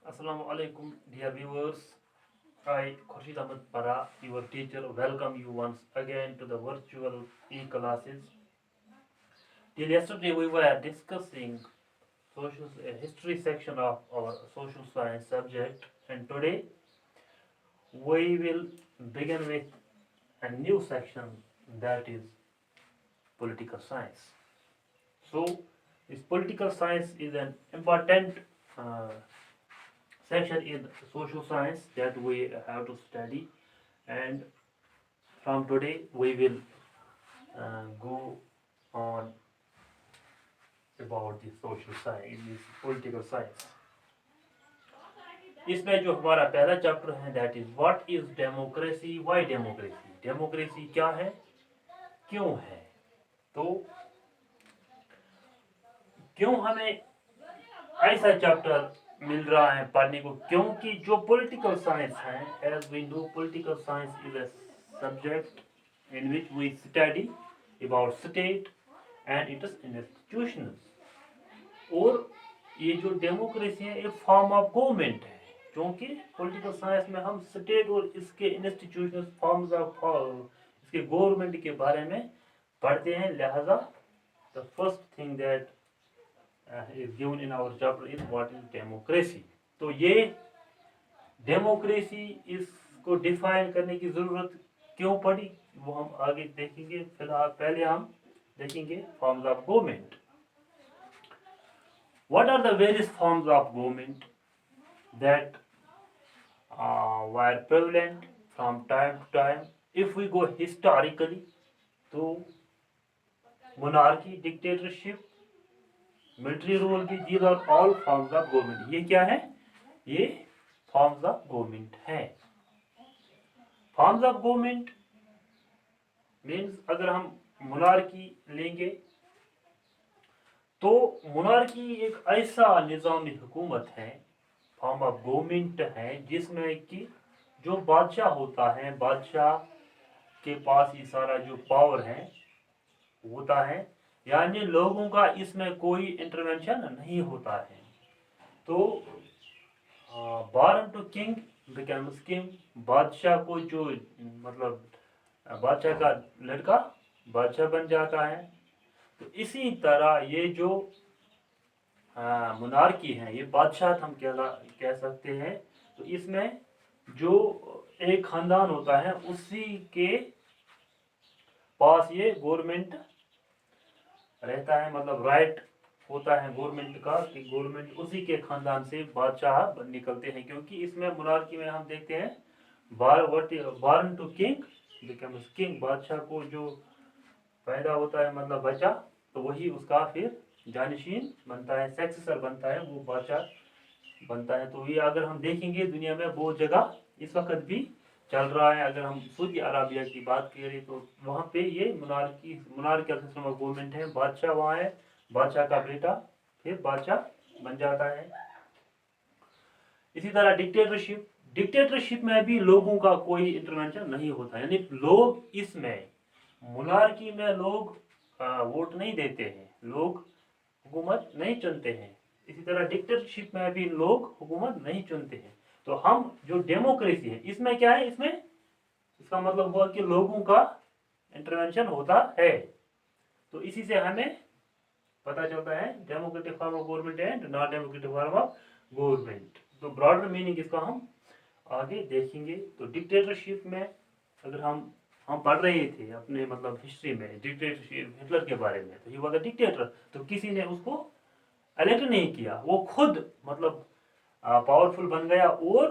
Assalamu alaikum, dear viewers. I, Khurshid Ahmed Para, your teacher, welcome you once again to the virtual e-classes. Till yesterday, we were discussing social history section of our social science subject, and today we will begin with a new section, that is political science. So, this political science is an important uh, section in social science that we have to study, and from today we will go on about the social science, this political science. इसमें जो हमारा पहला chapter है that is what is democracy, why democracy, democracy क्या है, क्यों है। तो क्यों हमें ऐसा चैप्टर मिल रहा है पढ़ने को, क्योंकि जो पॉलिटिकल साइंस है, as we know political science is a subject in which we study about state and its institutions. और ये जो डेमोक्रेसी है एक फॉर्म ऑफ गवर्नमेंट है, क्योंकि पॉलिटिकल साइंस में हम स्टेट और इसके इंस्टीट्यूशन फॉर्म्स ऑफ इसके गवर्नमेंट के बारे में पढ़ते हैं। लिहाजा the first thing that is given in our chapter is what is democracy. तो ये डेमोक्रेसी इसको डिफाइन करने की जरूरत क्यों पड़ी वो हम आगे देखेंगे। फिलहाल पहले हम देखेंगे forms of government. What are the various forms of government that were prevalent from time to time? If we go historically, तो monarchy, dictatorship, military rule की, these are all forms of government। ये क्या है? ये forms of government है। forms of government means अगर हम monarchy लेंगे तो मोनार्की एक ऐसा निज़ामी हुकूमत है, फॉर्म ऑफ गवर्नमेंट है, जिसमें कि जो बादशाह होता है, बादशाह के पास ये सारा जो पावर है होता है, यानी लोगों का इसमें कोई इंटरवेंशन नहीं होता है। तो born to king becomes king, बादशाह को जो मतलब बादशाह का लड़का बादशाह बन जाता है। तो इसी तरह ये जो मोनार्की है, ये बादशाह हम कह सकते हैं। तो इसमें जो एक खानदान होता है उसी के पास ये गवर्नमेंट रहता है, मतलब राइट होता है गवर्नमेंट का कि गवर्नमेंट उसी के खानदान से बादशाह निकलते हैं। क्योंकि इसमें मोनार्की में हम देखते हैं born to king becomes king, बादशाह को जो पैदा होता है मतलब बच्चा, तो वही उसका फिर जानशीन बनता है, सक्सेसर बनता है, वो बादशाह बनता है। तो ये अगर हम देखेंगे दुनिया में बहुत जगह इस वक्त भी चल रहा है। अगर हम सऊदी अरबिया की बात करें तो वहाँ पे ये मोनार्कियल सिस्टम ऑफ गवर्नमेंट है, बादशाह वहाँ है, बादशाह का बेटा फिर बादशाह बन जाता है। इसी तरह डिक्टेटरशिप, डिक्टेटरशिप में भी लोगों का कोई इंटरवेंशन नहीं होता, यानी लोग इसमें मोनार्की में लोग वोट नहीं देते हैं, लोग हुकूमत नहीं चुनते हैं। इसी तरह डिक्टेटरशिप में भी लोग हुकूमत नहीं चुनते हैं। तो हम जो डेमोक्रेसी है इसमें क्या है, इसमें इसका मतलब हुआ कि लोगों का इंटरवेंशन होता है। तो इसी से हमें पता चलता है democratic form of government and non democratic form of government. तो ब्रॉडर मीनिंग इसका हम आगे देखेंगे। तो डिक्टेटरशिप में अगर हम पढ़ रहे थे अपने मतलब हिस्ट्री में डिक्टेटरशिप हिटलर के बारे में, तो ही वाज अ डिक्टेटर। तो किसी ने उसको इलेक्ट नहीं किया, वो खुद मतलब पावरफुल बन गया और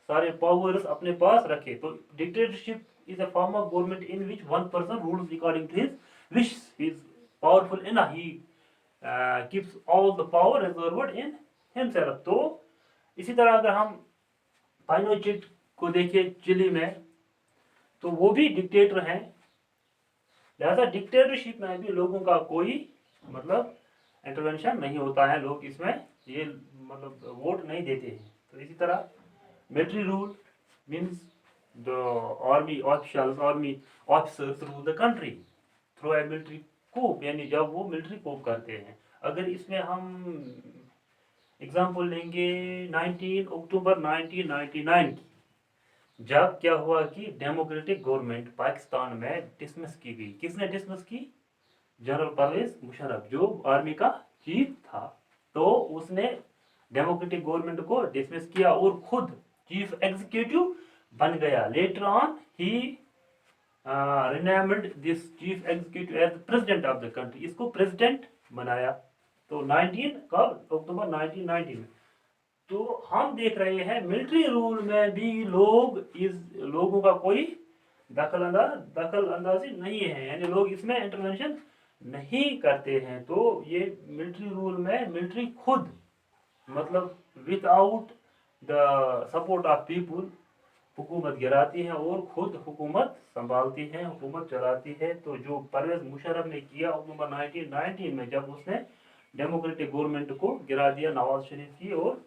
सारे पावर्स अपने पास रखे। तो dictatorship is a form of government in which one person rules according to his wish, is powerful enough, he keeps all the power reserved in himself. तो इसी तरह अगर हम पाइनोचेट को देखें चिली में, तो वो भी डिक्टेटर हैं। लिहाजा डिक्टेटरशिप में भी लोगों का कोई मतलब इंटरवेंशन नहीं होता है, लोग इसमें ये मतलब वोट नहीं देते हैं। तो इसी तरह military rule means the army officials, army officers rule the country through a military coup, यानी जब वो मिलिट्री कूप करते हैं। अगर इसमें हम एग्जांपल लेंगे 19 अक्टूबर 1999 की, जब क्या हुआ कि डेमोक्रेटिक गवर्नमेंट पाकिस्तान में डिसमिस की गई। किसने डिसमिस की? जनरल परवेज मुशर्रफ, जो आर्मी का चीफ था। तो उसने डेमोक्रेटिक गवर्नमेंट को डिसमिस किया और खुद चीफ एग्जीक्यूटिव बन गया। Later on he renamed this chief executive as president of the country. इसको प्रेसिडेंट बनाया। तो 19 कब? अक्टूबर 1990 में। तो हम देख रहे हैं मिलिट्री रूल में भी लोगों का कोई दखल अंदाजी नहीं है, यानी लोग इसमें इंटरवेंशन नहीं करते हैं। तो ये मिलिट्री रूल में मिलिट्री खुद मतलब without the support of people हुकूमत गिराती है और खुद हुकूमत संभालती है, हुकूमत चलाती है। तो जो परवेज मुशर्रफ ने किया अक्टूबर 1990 में, जब उसने डेमोक्रेटिक गवर्नमेंट को गिरा दिया नवाज शरीफ की और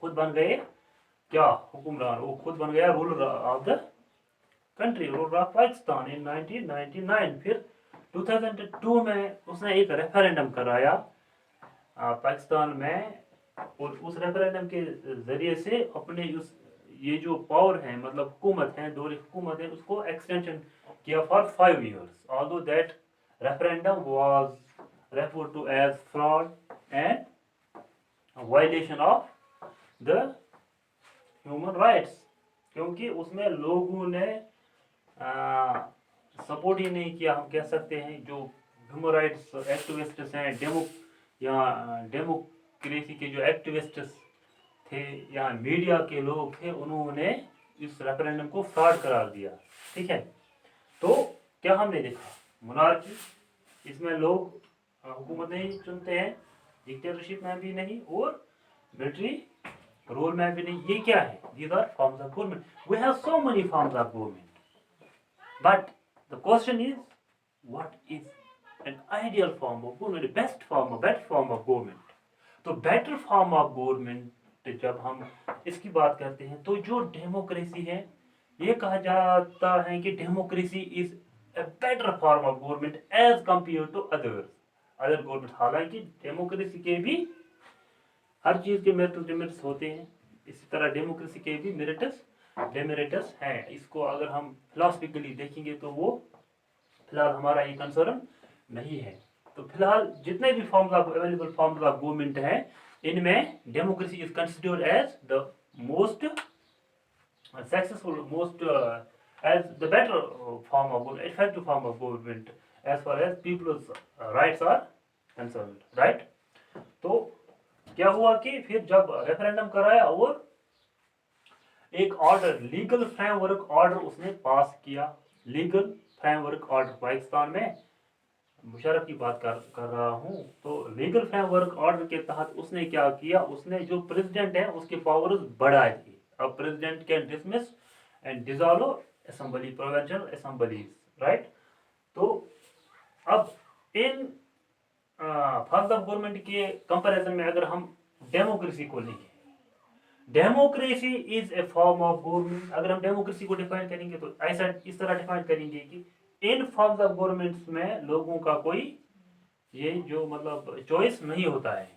खुद बन गए क्या? हुक्मरान। वो खुद बन गया ruler of the country, ruler of Pakistan in 1999। फिर 2002 में उसने एक रेफरेंडम कराया पाकिस्तान में, और उस रेफरेंडम के जरिए से अपने उस ये जो पावर है, मतलब हुकूमत है, दौर हुकूमत है, उसको एक्सटेंशन किया for 5 years। Although that referendum was referred to as fraud and violation of the human rights, क्योंकि उसमें लोगों ने सपोर्ट ही नहीं किया। हम कह सकते हैं जो ह्यूमन राइट्स एक्टिविस्ट्स हैं, डेमोक्रेसी के जो एक्टिविस्ट्स थे या मीडिया के लोग थे, उन्होंने इस रेफरेंडम को फ्रॉड करार दिया। ठीक है। तो क्या हमने देखा? मोनार्की, इसमें लोग हुकूमत नहीं चुनते हैं, डिक्टेटरशिप में भी नहीं और मिलिट्री रूल में भी नहीं। ये क्या है? These are forms of government. We have so many forms of government, but the question is, what is an ideal form of government, best form of government? तो बेटर फॉर्म ऑफ गवर्नमेंट जब हम इसकी बात करते हैं, तो जो democracy है, ये कहा जाता है कि democracy is a better form of government as compare to other government. हालांकि डेमोक्रेसी के भी हर चीज के मेरिट्स डिमेरिट्स होते हैं, इसी तरह डेमोक्रेसी के भी मेरिट्स डेमेरिट्स हैं। इसको अगर हम फिलोसफिकली देखेंगे तो वो फिलहाल हमारा ये कंसर्न नहीं है। तो फिलहाल जितने भी forms of available forms of government है, इनमें democracy is considered as the most successful, most as the better form of effective form of government as far as people's rights are concerned, right. तो क्या हुआ कि फिर जब referendum कराया और एक ऑर्डर, लीगल फ्रेमवर्क ऑर्डर उसने पास किया। लीगल फ्रेमवर्क ऑर्डर पाकिस्तान में, मुशर्रफ की बात कर रहा हूँ। तो लीगल फ्रेमवर्क ऑर्डर के तहत उसने क्या किया? उसने जो प्रेसिडेंट है उसके पावर्स बढ़ाए थे। अब president can dismiss and dissolve assembly, provincial assemblies, right. तो अब इन फॉर्म्स ऑफ गवर्नमेंट के कंपैरिजन में अगर हम डेमोक्रेसी को लेंगे, democracy is a form of government. अगर हम डेमोक्रेसी को डिफाइन करेंगे तो ऐसा इस तरह डिफाइन करेंगे कि इन फॉर्म्स ऑफ गवर्नमेंट्स में लोगों का कोई ये जो मतलब चॉइस नहीं होता है।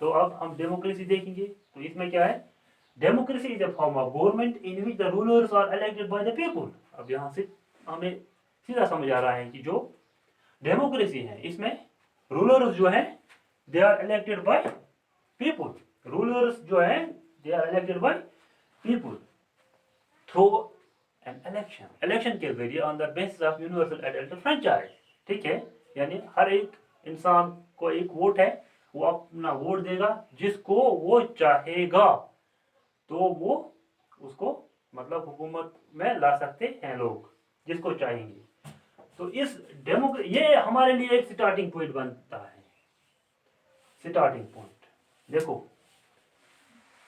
तो अब हम डेमोक्रेसी देखेंगे तो इसमें क्या है? Democracy is a form of government in which the rulers are elected by the people. अब यहाँ से हमें सीधा समझ आ रहा है कि जो डेमोक्रेसी है इसमें रूलर्स जो है they are elected by people. Rulers जो है they are elected by people through an election के जरिए on the basis of universal adult franchise. ठीक है, यानी हर एक इंसान को एक वोट है, वो अपना वोट देगा जिसको वो चाहेगा, तो वो उसको मतलब हुकूमत में ला सकते हैं लोग जिसको चाहेंगे। तो इस ये हमारे लिए एक स्टार्टिंग पॉइंट बनता है। स्टार्टिंग पॉइंट देखो,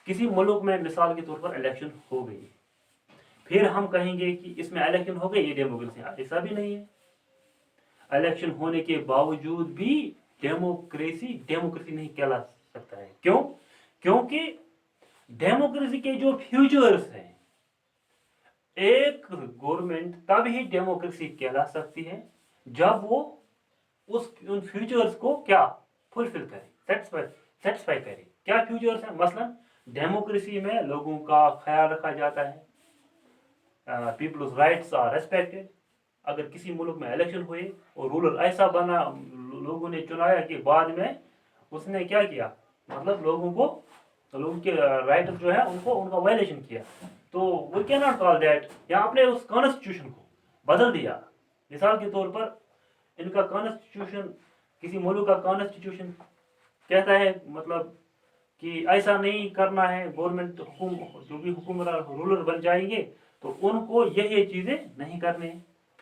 किसी मुल्क में मिसाल के तौर पर इलेक्शन हो गई, फिर हम कहेंगे कि इसमें इलेक्शन हो गई, ये डेमोक्रेसी। ऐसा भी नहीं है। इलेक्शन होने के बावजूद भी डेमोक्रेसी नहीं कहला सकता है। क्यों? क्योंकि डेमोक्रेसी के जो फ्यूचर्स हैं, एक गवर्नमेंट तब ही डेमोक्रेसी कहला सकती है जब वो उन फ्यूचर्स को क्या फुलफिल करे, सेटिस्फाई करे। क्या फ्यूचर्स हैं? मसलन डेमोक्रेसी में लोगों का ख्याल रखा जाता है, पीपल्स राइट्स आर रेस्पेक्टेड। अगर किसी मुल्क में इलेक्शन हुए और रूलर ऐसा बना, लोगों ने चुनाया कि बाद में उसने क्या किया, मतलब लोगों के राइट जो है उनको उनका वायलेशन किया, तो we can not call that. या आपने उस कॉन्स्टिट्यूशन को बदल दिया, मिसाल के तौर पर इनका कॉन्स्टिट्यूशन, किसी मुल्क का कॉन्स्टिट्यूशन कहता है मतलब कि ऐसा नहीं करना है, गवर्नमेंट जो भी हुक्मरान रूलर बन जाएंगे तो उनको ये चीज़ें नहीं करनी।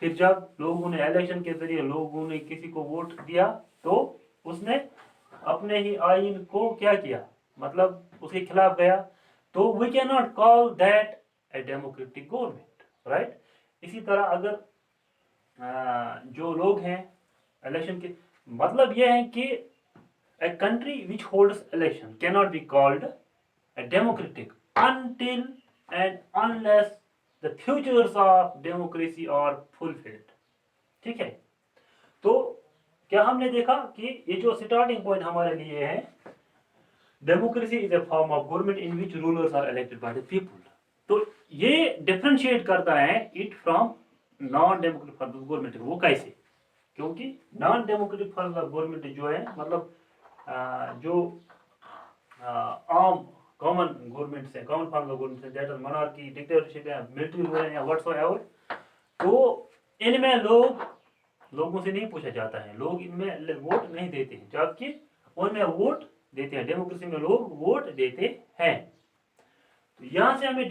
फिर जब लोगों ने इलेक्शन के जरिए लोगों ने किसी को वोट दिया तो उसने अपने ही आइन को क्या किया, मतलब उसके खिलाफ गया, तो we can not call that a democratic government, right. इसी तरह अगर जो लोग हैं इलेक्शन के, मतलब यह है कि a country which holds election cannot be called a democratic until and unless the futures of democracy are fulfilled। ठीक है, तो क्या हमने देखा कि ये जो स्टार्टिंग पॉइंट हमारे लिए है, democracy is a form of government in which rulers are elected by the people. तो ये डिफरेंशिएट करता है it from non democratic form of government. वो कैसे? क्योंकि non democratic form of government जो है, मतलब जो आम कॉमन गवर्नमेंट है, कॉमन फॉर्म ऑफ गवर्नमेंट है, दैट इज मोनार्की, डिक्टेटरशिप या मिलिट्री रूल या व्हाटसोएवर, तो इनमें लोगों से नहीं पूछा जाता है, लोग इनमें वोट नहीं देते हैं, जबकि उनमें वोट देते हैं, डेमोक्रेसी में लोग वोट देते हैं। तो यहाँ से हमें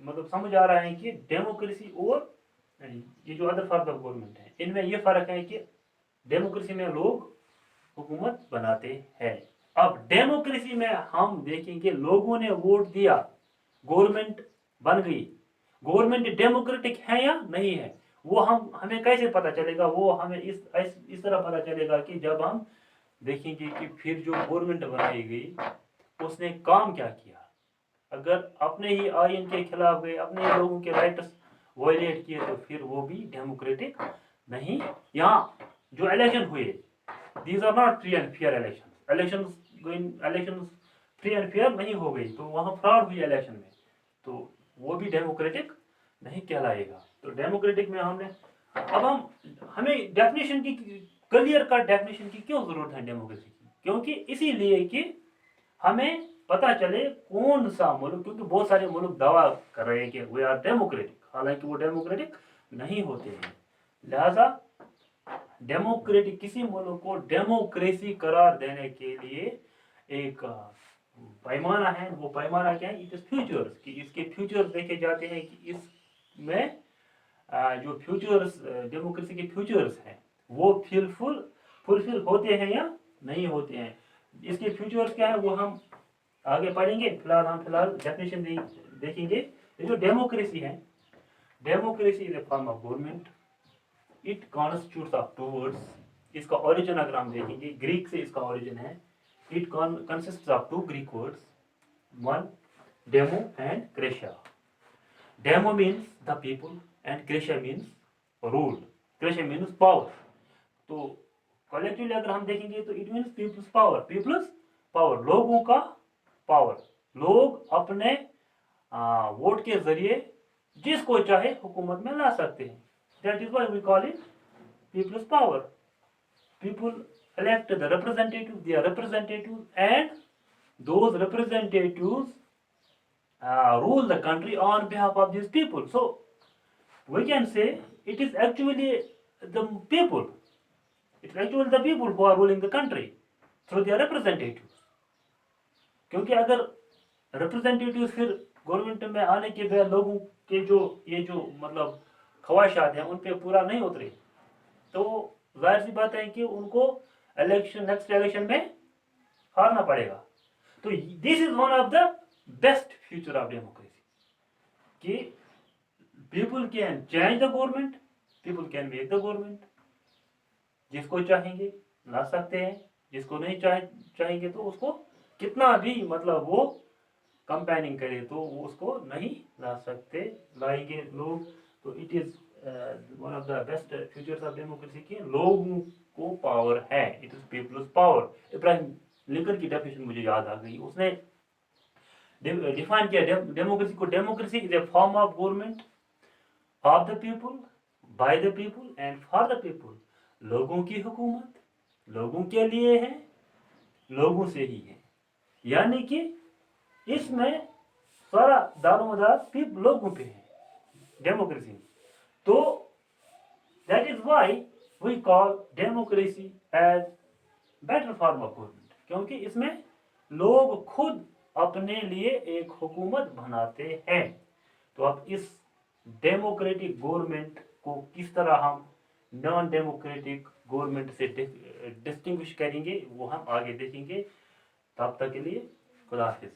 मतलब समझ आ रहा है कि डेमोक्रेसी और ये जो अदर फॉर्म ऑफ गवर्नमेंट है, इनमें ये फर्क है कि डेमोक्रेसी में लोग हुकूमत बनाते हैं। अब डेमोक्रेसी में हम देखेंगे लोगों ने वोट दिया, गवर्नमेंट बन गई, गवर्नमेंट डेमोक्रेटिक है या नहीं है, वो हमें कैसे पता चलेगा? वो हमें इस तरह पता चलेगा कि जब हम देखेंगे कि फिर जो गवर्नमेंट बनाई गई उसने काम क्या किया। अगर अपने ही आइन के खिलाफ गए, अपने ही लोगों के राइट्स वायलेट किए, तो फिर वो भी डेमोक्रेटिक नहीं। यहाँ जो इलेक्शन हुए, these are not free and fair elections free and fair नहीं हो गई, तो वहाँ फ्रॉड हुई इलेक्शन में, तो वो भी डेमोक्रेटिक नहीं कहलाएगा। तो डेमोक्रेटिक में हमें डेफिनेशन की, क्लियर कट डेफिनेशन की क्यों जरूरत है डेमोक्रेसी की? क्योंकि इसीलिए कि हमें पता चले कौन सा मुल्क, क्योंकि बहुत सारे मुल्क दावा कर रहे हैं कि वे आर डेमोक्रेटिक, हालांकि वो डेमोक्रेटिक नहीं होते हैं। लिहाजा डेमोक्रेटिक, किसी मुल्क को डेमोक्रेसी करार देने के लिए एक पैमाना है। वो पैमाना क्या है? इट इज फ्यूचर्स, कि इसके फ्यूचर्स देखे जाते हैं कि इसमें जो फ्यूचर्स, डेमोक्रेसी के फ्यूचर्स हैं वो फुलफिल होते हैं या नहीं होते हैं। इसके फ्यूचर्स क्या है वो हम आगे पढ़ेंगे, फिलहाल डेफिनेशन देखेंगे। ये जो डेमोक्रेसी है, democracy is a form of government, it constitutes of two words. इसका ओरिजिन अगर हम देखेंगे, ग्रीक से इसका ओरिजिन है। It consists of two Greek words, one demo and kratia. Demo means the people and kratia means rule, kratia means power. तो collectively अगर हम देखेंगे तो it means people's power, people's power, लोगों का पावर। लोग अपने वोट के जरिए जिसको चाहे हुकूमत में ला सकते हैं। That is why we call it people's power. People elect the representatives, they are representatives, and those representatives rule the country on behalf of these people. So we can say it is actually the people. It's actually the people who are ruling the country through their representatives. क्योंकि अगर representatives फिर government में आने के बाद लोगों के जो मतलब ख्वाहिशात हैं उन पर पूरा नहीं उतरे, तो जाहिर सी बात है कि उनको नेक्स्ट इलेक्शन में हारना पड़ेगा। तो this is one of the best future of democracy, कि people can change the government, people can make the government, जिसको चाहेंगे ला सकते हैं, जिसको नहीं चाहेंगे तो उसको कितना भी मतलब वो कंपेनिंग करे तो वो उसको नहीं ला सकते, लाएंगे लोग। तो it is one of the best futures of democracy, के लोगों को पावर है, it is peoples power. Ibrahim Lincoln की डेफिनेशन मुझे याद आ गई, उसने डिफाइन किया डेमोक्रेसी को। Democracy is a form of government of the people, bye the people and for the people. लोगों की हुकूमत लोगों के लिए है, लोगों से ही है, यानी कि इसमें सारा दारोमदार लोगों पे है डेमोक्रेसी। तो that is why we call democracy as better form of government, क्योंकि इसमें लोग खुद अपने लिए एक हुकूमत बनाते हैं। तो अब इस डेमोक्रेटिक गवर्नमेंट को किस तरह हम नॉन डेमोक्रेटिक गवर्नमेंट से डिस्टिंग्विश करेंगे वो हम आगे देखेंगे। तब तक के लिए खुदा हाफिज।